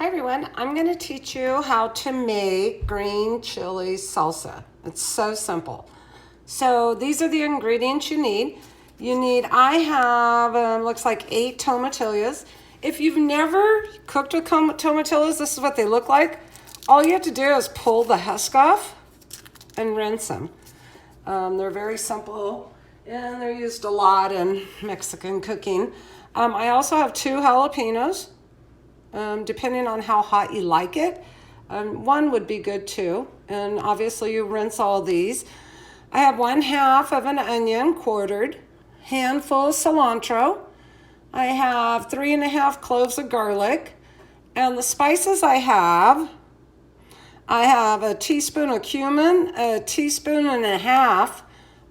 Hi everyone, I'm going to teach you how to make green chili salsa. It's so simple. So these are the ingredients you need. I have, looks like 8 tomatillos. If you've never cooked with tomatillos, this is what they look like. All you have to do is pull the husk off and rinse them. They're very simple and they're used a lot in Mexican cooking. I also have 2 jalapeños. Depending on how hot you like it. 1 would be good too. And obviously you rinse all these. I have 1/2 of an onion quartered, handful of cilantro. I have 3 1/2 cloves of garlic. And the spices I have a teaspoon of cumin, a teaspoon and a half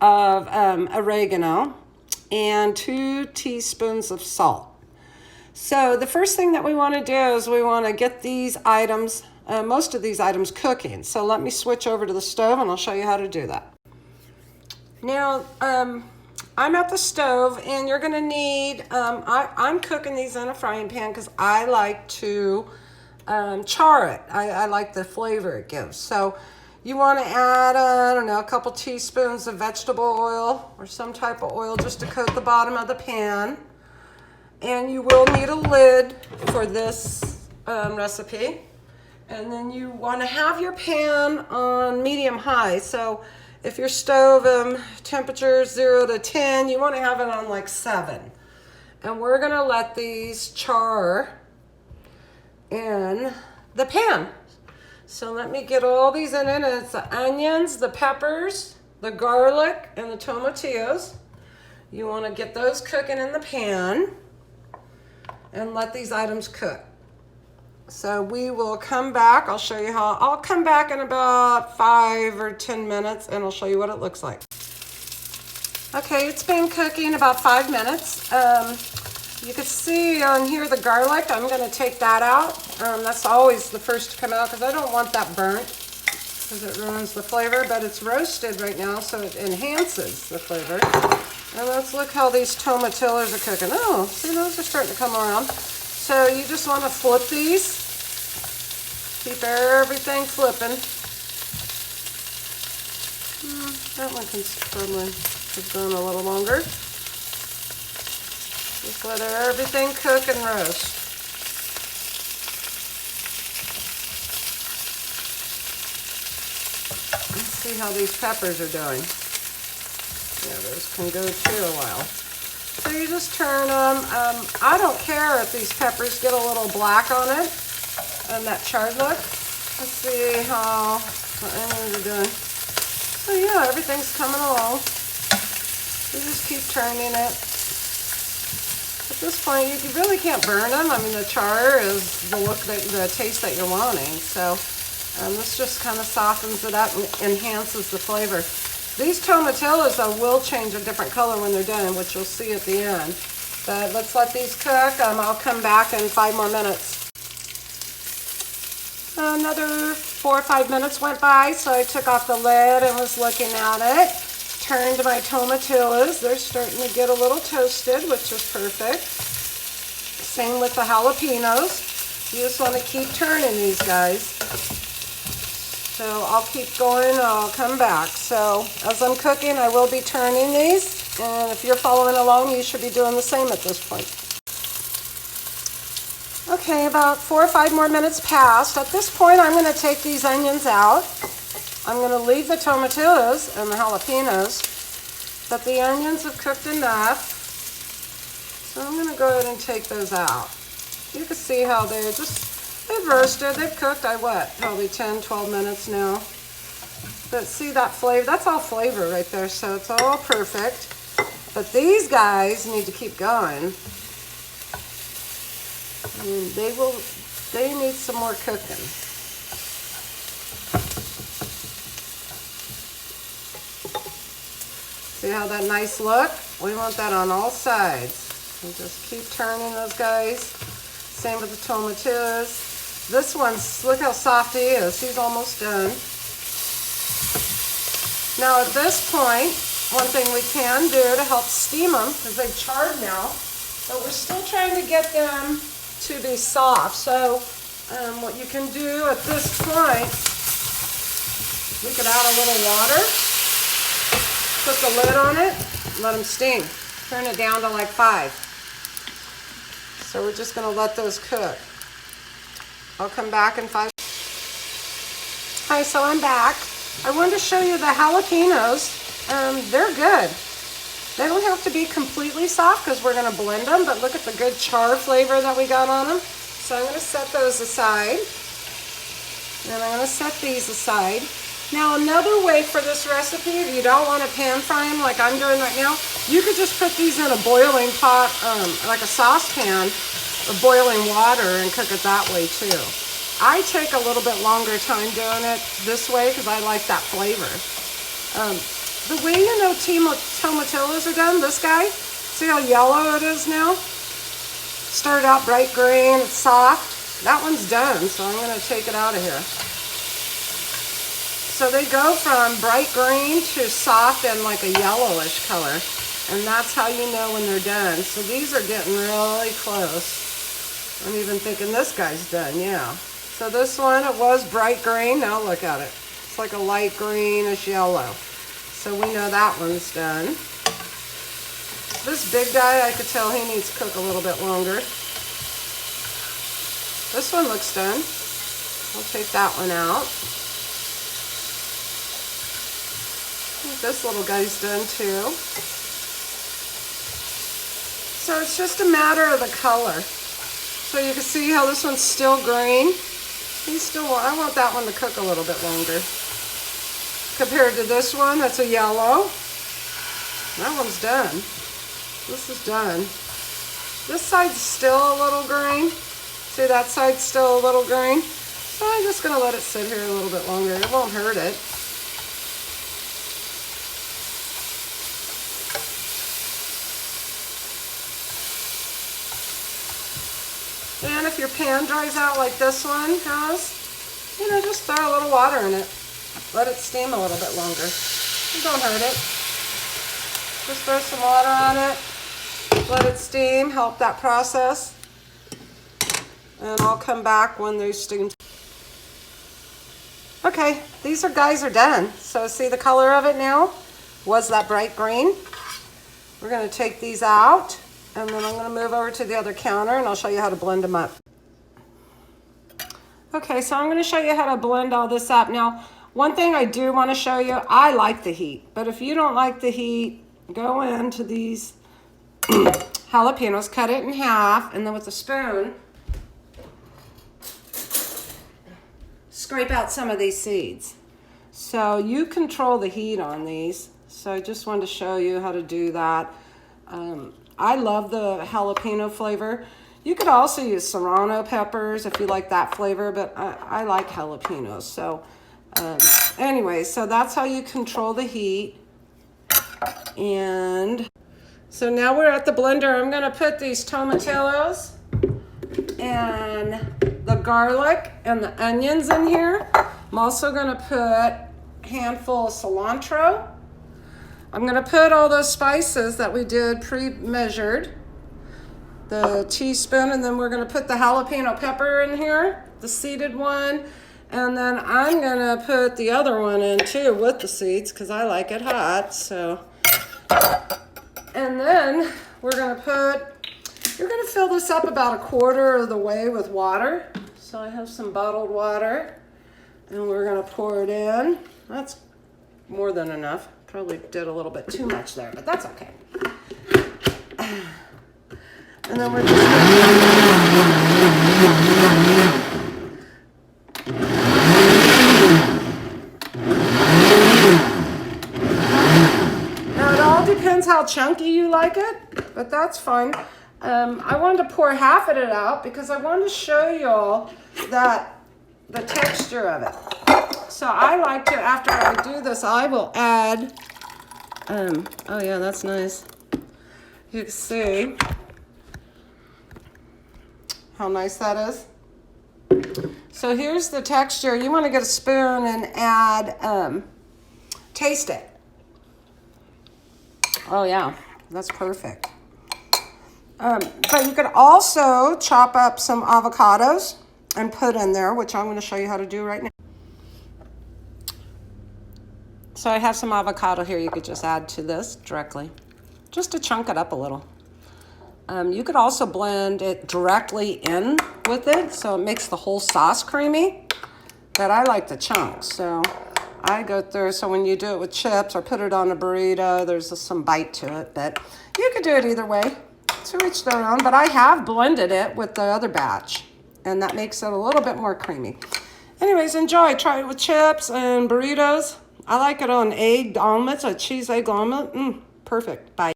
of oregano, and 2 teaspoons of salt. So the first thing that we want to do is we want to get these items, most of these items cooking. So let me switch over to the stove and I'll show you how to do that. Now, I'm at the stove and you're going to need, I'm cooking these in a frying pan because I like to char it. I like the flavor it gives. So you want to add, I don't know, a couple teaspoons of vegetable oil or some type of oil just to coat the bottom of the pan. And you will need a lid for this recipe. And then you want to have your pan on medium-high. So if your stove temperature is 0 to 10, you want to have it on like 7. And we're going to let these char in the pan. So let me get all these in it. It's the onions, the peppers, the garlic, and the tomatillos. You want to get those cooking in the pan and let these items cook. So we will come back. I'll show you how. I'll come back in about 5 or 10 minutes and I'll show you what it looks like. Okay, it's been cooking about 5 minutes. You can see on here the garlic. I'm going to take that out. That's always the first to come out because I don't want that burnt because it ruins the flavor, but it's roasted right now so it enhances the flavor. And let's look how these tomatillos are cooking. Oh, see, those are starting to come around. So you just want to flip these. Keep everything flipping. That one can probably keep going a little longer. Just let everything cook and roast. Let's see how these peppers are doing. Yeah, those can go too a while. So you just turn them. I don't care if these peppers get a little black on it and that charred look. Let's see how the onions are doing. So yeah, everything's coming along. You just keep turning it. At this point, you really can't burn them. I mean, the char is the look, the taste that you're wanting. So this just kind of softens it up and enhances the flavor. These tomatillos will change a different color when they're done, which you'll see at the end. But let's let these cook. I'll come back in 5 more minutes. Another 4 or 5 minutes went by, so I took off the lid and was looking at it. Turned my tomatillos. They're starting to get a little toasted, which is perfect. Same with the jalapenos. You just want to keep turning these guys. So I'll keep going, I'll come back. So as I'm cooking, I will be turning these. And if you're following along, you should be doing the same at this point. Okay, about 4 or 5 more minutes passed. At this point, I'm going to take these onions out. I'm going to leave the tomatillos and the jalapenos. But the onions have cooked enough. So I'm going to go ahead and take those out. You can see how they've roasted, they've cooked, probably 10, 12 minutes now. But see that flavor, that's all flavor right there, so it's all perfect. But these guys need to keep going. And they need some more cooking. See how that nice look? We want that on all sides. So just keep turning those guys. Same with the tomatillos. This one's, look how soft he is. He's almost done. Now at this point, one thing we can do to help steam them, because they've charred now, but we're still trying to get them to be soft. So What you can do at this point, we could add a little water, put the lid on it, let them steam. Turn it down to like 5. So we're just gonna let those cook. I'll come back in 5. Hi, so I'm back. I wanted to show you the jalapenos. They're good. They don't have to be completely soft because we're gonna blend them, but look at the good char flavor that we got on them. So I'm gonna set those aside. And I'm gonna set these aside. Now another way for this recipe, if you don't want to pan fry them like I'm doing right now, you could just put these in a boiling pot, like a saucepan of boiling water and cook it that way too. I take a little bit longer time doing it this way because I like that flavor. The way you know tomatillos are done, this guy, see how yellow it is now? Started out bright green, it's soft. That one's done, so I'm gonna take it out of here. So they go from bright green to soft and like a yellowish color. And that's how you know when they're done. So these are getting really close. I'm even thinking this guy's done, yeah. So this one, it was bright green. Now look at it. It's like a light greenish yellow. So we know that one's done. This big guy, I could tell he needs to cook a little bit longer. This one looks done. I'll take that one out. This little guy's done too. So it's just a matter of the color. So you can see how this one's still green. I want that one to cook a little bit longer. Compared to this one, that's a yellow. That one's done. This is done. This side's still a little green. See, that side's still a little green. So I'm just gonna let it sit here a little bit longer. It won't hurt it. And if your pan dries out like this one has, just throw a little water in it. Let it steam a little bit longer. It don't hurt it. Just throw some water on it. Let it steam, help that process. And I'll come back when they steam. Okay, these guys are done. So see the color of it now? Was that bright green? We're gonna take these out. And then I'm going to move over to the other counter and I'll show you how to blend them up. Okay, so I'm going to show you how to blend all this up. Now, one thing I do want to show you, I like the heat. But if you don't like the heat, go into these jalapenos, cut it in half, and then with a spoon, scrape out some of these seeds. So you control the heat on these. So I just wanted to show you how to do that. I love the jalapeno flavor. You could also use serrano peppers if you like that flavor, but I like jalapenos. So anyway, so that's how you control the heat. And so now we're at the blender. I'm gonna put these tomatillos and the garlic and the onions in here. I'm also gonna put a handful of cilantro. I'm gonna put all those spices that we did pre-measured, the teaspoon, and then we're gonna put the jalapeno pepper in here, the seeded one, and then I'm gonna put the other one in too with the seeds because I like it hot, so. And then you're gonna fill this up about 1/4 of the way with water. So I have some bottled water and we're gonna pour it in. That's more than enough. Probably did a little bit too much there, but that's okay. And then we're just now it all depends how chunky you like it, but that's fine. I wanted to pour half of it out because I wanted to show y'all that the texture of it. So I like to, after I do this, I will add, oh yeah, that's nice. You can see how nice that is. So here's the texture. You want to get a spoon and add, taste it. Oh yeah, that's perfect. But you could also chop up some avocados and put in there, which I'm going to show you how to do right now. So I have some avocado here you could just add to this directly, just to chunk it up a little. You could also blend it directly in with it, so it makes the whole sauce creamy, but I like the chunks, so I go through, so when you do it with chips or put it on a burrito, there's some bite to it, but you could do it either way, to each their own, but I have blended it with the other batch, and that makes it a little bit more creamy. Anyways, enjoy, try it with chips and burritos. I like it on egg omelets, a cheese egg omelet, perfect, bye.